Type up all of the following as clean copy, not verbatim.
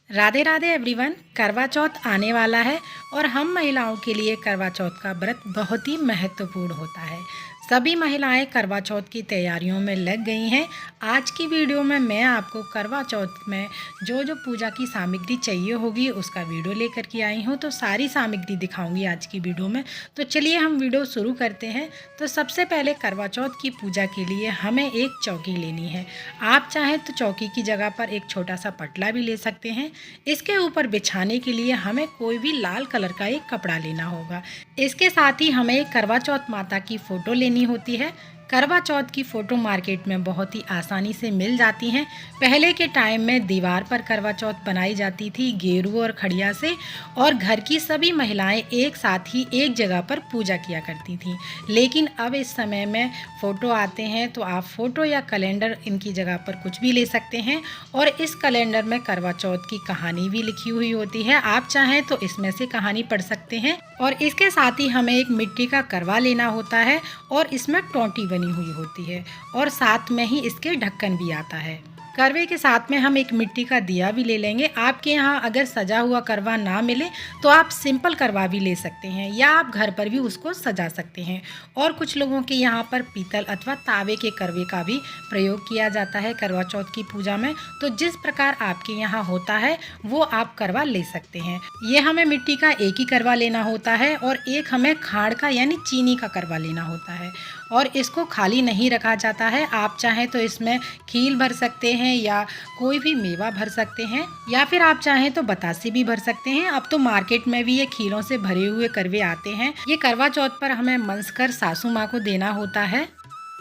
Radhe Radhe everyone. करवा चौथ आने वाला है और हम महिलाओं के लिए करवा चौथ का व्रत बहुत ही महत्वपूर्ण होता है। सभी महिलाएं करवा चौथ की तैयारियों में लग गई हैं। आज की वीडियो में मैं आपको करवा चौथ में जो जो पूजा की सामग्री चाहिए होगी उसका वीडियो लेकर के आई हूँ। तो सारी सामग्री दिखाऊंगी आज की वीडियो में। तो चलिए हम वीडियो शुरू करते हैं। तो सबसे पहले करवा चौथ की पूजा के लिए हमें एक चौकी लेनी है। आप चाहें तो चौकी की जगह पर एक छोटा सा पटला भी ले सकते हैं। इसके ऊपर बिछाने के लिए हमें कोई भी लाल कलर का एक कपड़ा लेना होगा। इसके साथ ही हमें एक करवा चौथ माता की फ़ोटो लेनी होती है। करवा चौथ की फ़ोटो मार्केट में बहुत ही आसानी से मिल जाती हैं। पहले के टाइम में दीवार पर करवा चौथ बनाई जाती थी गेरू और खड़िया से, और घर की सभी महिलाएं एक साथ ही एक जगह पर पूजा किया करती थीं। लेकिन अब इस समय में फ़ोटो आते हैं तो आप फ़ोटो या कैलेंडर इनकी जगह पर कुछ भी ले सकते हैं। और इस कैलेंडर में करवा चौथ की कहानी भी लिखी हुई होती है। आप चाहें तो इसमें से कहानी पढ़ सकते हैं। और इसके साथ ही हमें एक मिट्टी का करवा लेना होता है और इसमें टोंटी बनी हुई होती है और साथ में ही इसके ढक्कन भी आता है। करवे के साथ में हम एक मिट्टी का दिया भी ले लेंगे। आपके यहाँ अगर सजा हुआ करवा ना मिले तो आप सिंपल करवा भी ले सकते हैं या आप घर पर भी उसको सजा सकते हैं। और कुछ लोगों के यहाँ पर पीतल अथवा तांबे के करवे का भी प्रयोग किया जाता है करवा चौथ की पूजा में। तो जिस प्रकार आपके यहाँ होता है वो आप करवा ले सकते हैं। ये हमें मिट्टी का एक ही करवा लेना होता है और एक हमें खाड़ का यानी चीनी का करवा लेना होता है। और इसको खाली नहीं रखा जाता है। आप चाहें तो इसमें खील भर सकते हैं या कोई भी मेवा भर सकते हैं, या फिर आप चाहें तो बतासे भी भर सकते हैं। अब तो मार्केट में भी ये खीलों से भरे हुए करवे आते हैं। ये करवा चौथ पर हमें मंसकर सासू माँ को देना होता है।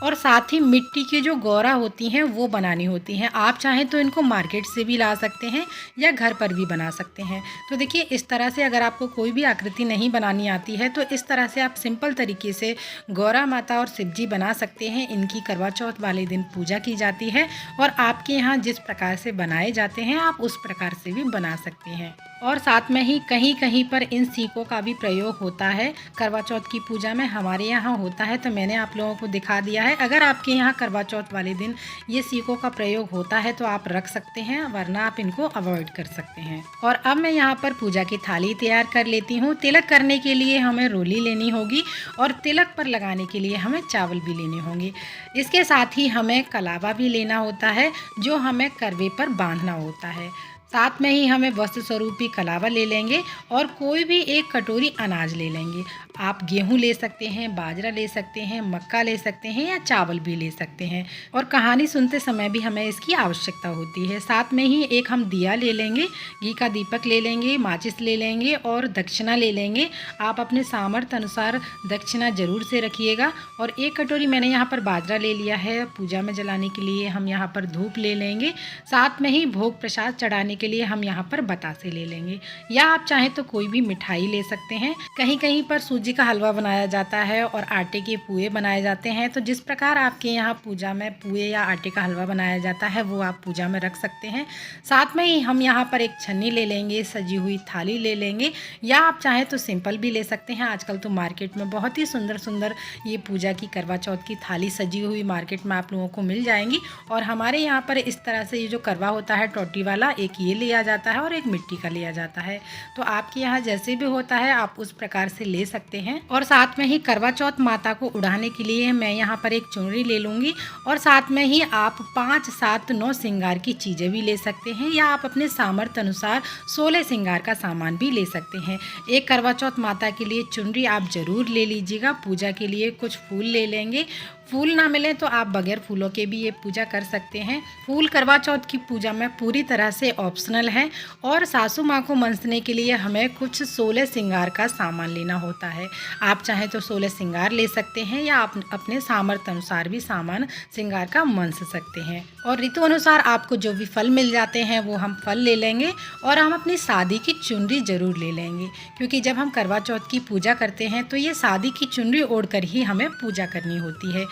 और साथ ही मिट्टी की जो गौरा होती हैं वो बनानी होती हैं। आप चाहें तो इनको मार्केट से भी ला सकते हैं या घर पर भी बना सकते हैं। तो देखिए इस तरह से अगर आपको कोई भी आकृति नहीं बनानी आती है तो इस तरह से आप सिंपल तरीके से गौरा माता और शिव जी बना सकते हैं। इनकी करवा चौथ वाले दिन पूजा की जाती है और आपके यहाँ जिस प्रकार से बनाए जाते हैं आप उस प्रकार से भी बना सकते हैं। और साथ में ही कहीं कहीं पर इन सीकों का भी प्रयोग होता है। करवा चौथ की पूजा में हमारे यहाँ होता है तो मैंने आप लोगों को दिखा दिया है। अगर आपके यहाँ करवा चौथ वाले दिन ये सीकों का प्रयोग होता है तो आप रख सकते हैं, वरना आप इनको अवॉइड कर सकते हैं। और अब मैं यहाँ पर पूजा की थाली तैयार कर लेती हूँ। तिलक करने के लिए हमें रोली लेनी होगी और तिलक पर लगाने के लिए हमें चावल भी लेने होंगे। इसके साथ ही हमें कलावा भी लेना होता है जो हमें करवे पर बांधना होता है। साथ में ही हमें वस्त्र स्वरूपी कलावा ले लेंगे और कोई भी एक कटोरी अनाज ले लेंगे। आप गेहूं ले सकते हैं, बाजरा ले सकते हैं, मक्का ले सकते हैं या चावल भी ले सकते हैं। और कहानी सुनते समय भी हमें इसकी आवश्यकता होती है। साथ में ही एक हम दिया ले लेंगे, घी का दीपक ले लेंगे, माचिस ले लेंगे और दक्षिणा ले लेंगे। आप अपने सामर्थ्य अनुसार दक्षिणा जरूर से रखिएगा। और एक कटोरी मैंने यहाँ पर बाजरा ले लिया है। पूजा में जलाने के लिए हम यहाँ पर धूप ले लेंगे। साथ में ही भोग प्रसाद चढ़ाने के लिए हम यहाँ पर बतासे ले लेंगे, या आप चाहें तो कोई भी मिठाई ले सकते हैं। कहीं कहीं पर सूजी का हलवा बनाया जाता है और आटे के पुए बनाए जाते हैं। तो जिस प्रकार आपके यहाँ पूजा में पुए या आटे का हलवा बनाया जाता है वो आप पूजा में रख सकते हैं। साथ में ही हम यहाँ पर एक छन्नी ले लेंगे, सजी हुई थाली ले लेंगे, या आप चाहें तो सिंपल भी ले सकते हैं। आजकल तो मार्केट में बहुत ही सुंदर सुंदर ये पूजा की करवा चौथ की थाली सजी हुई मार्केट में आप लोगों को मिल जाएंगी। और हमारे यहाँ पर इस तरह से ये जो करवा होता है टोटी वाला, एक ये लिया जाता है और एक मिट्टी का लिया जाता है। तो आपके यहाँ जैसे भी होता है आप उस प्रकार से ले सकते हैं। और साथ में ही करवा चौथ माता को उड़ाने के लिए मैं यहाँ पर एक चुनरी ले लूँगी। और साथ में ही आप 5, 7, 9 श्रृंगार की चीज़ें भी ले सकते हैं, या आप अपने सामर्थ्य अनुसार 16 श्रृंगार का सामान भी ले सकते हैं। एक करवा चौथ माता के लिए चुनरी आप ज़रूर ले लीजिएगा। पूजा के लिए कुछ फूल ले लेंगे। फूल ना मिले तो आप बगैर फूलों के भी ये पूजा कर सकते हैं। फूल करवा चौथ की पूजा में पूरी तरह से ऑप्शनल है। और सासू माँ को मनसने के लिए हमें कुछ 16 श्रृंगार का सामान लेना होता है। आप चाहें तो 16 श्रृंगार ले सकते हैं, या आप अपने सामर्थ्य अनुसार भी सामान श्रृंगार का मनस सकते हैं। और ऋतु अनुसार आपको जो भी फल मिल जाते हैं वो हम फल ले लेंगे। और हम अपनी शादी की चुनरी ज़रूर ले लेंगे, क्योंकि जब हम करवा चौथ की पूजा करते हैं तो ये शादी की चुनरी ओढ़ कर ही हमें पूजा करनी होती है।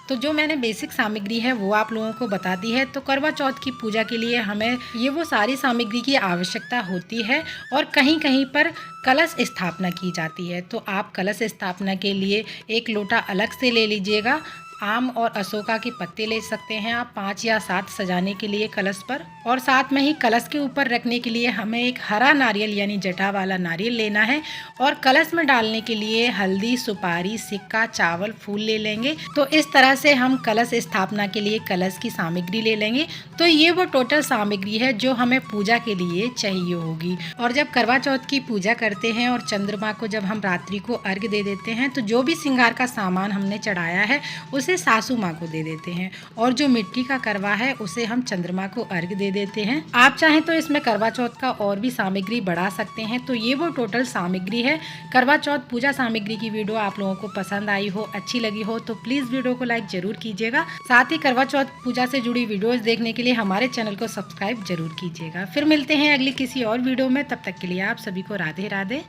तो जो मैंने बेसिक सामग्री है वो आप लोगों को बता दी है। तो करवा चौथ की पूजा के लिए हमें ये वो सारी सामग्री की आवश्यकता होती है। और कहीं कहीं पर कलश स्थापना की जाती है, तो आप कलश स्थापना के लिए एक लोटा अलग से ले लीजिएगा। आम और अशोका के पत्ते ले सकते हैं आप 5 या 7 सजाने के लिए कलश पर। और साथ में ही कलश के ऊपर रखने के लिए हमें एक हरा नारियल यानी जटा वाला नारियल लेना है। और कलश में डालने के लिए हल्दी, सुपारी, सिक्का, चावल, फूल ले लेंगे। तो इस तरह से हम कलश स्थापना के लिए कलश की सामग्री ले लेंगे। तो ये वो टोटल सामग्री है जो हमें पूजा के लिए चाहिए होगी। और जब करवा चौथ की पूजा करते हैं और चंद्रमा को जब हम रात्रि को अर्घ दे देते हैं तो जो भी श्रृंगार का सामान हमने चढ़ाया है उसे सासू माँ को दे देते हैं। और जो मिट्टी का करवा है उसे हम चंद्रमा को अर्घ दे देते हैं। आप चाहें तो इसमें करवा चौथ का और भी सामग्री बढ़ा सकते हैं। तो ये वो टोटल सामग्री है। करवा चौथ पूजा सामग्री की वीडियो आप लोगों को पसंद आई हो, अच्छी लगी हो तो प्लीज वीडियो को लाइक जरूर कीजिएगा। साथ ही करवा चौथ पूजा से जुड़ी वीडियोस देखने के लिए हमारे चैनल को सब्सक्राइब जरूर कीजिएगा। फिर मिलते हैं अगली किसी और वीडियो में, तब तक के लिए आप सभी को राधे राधे।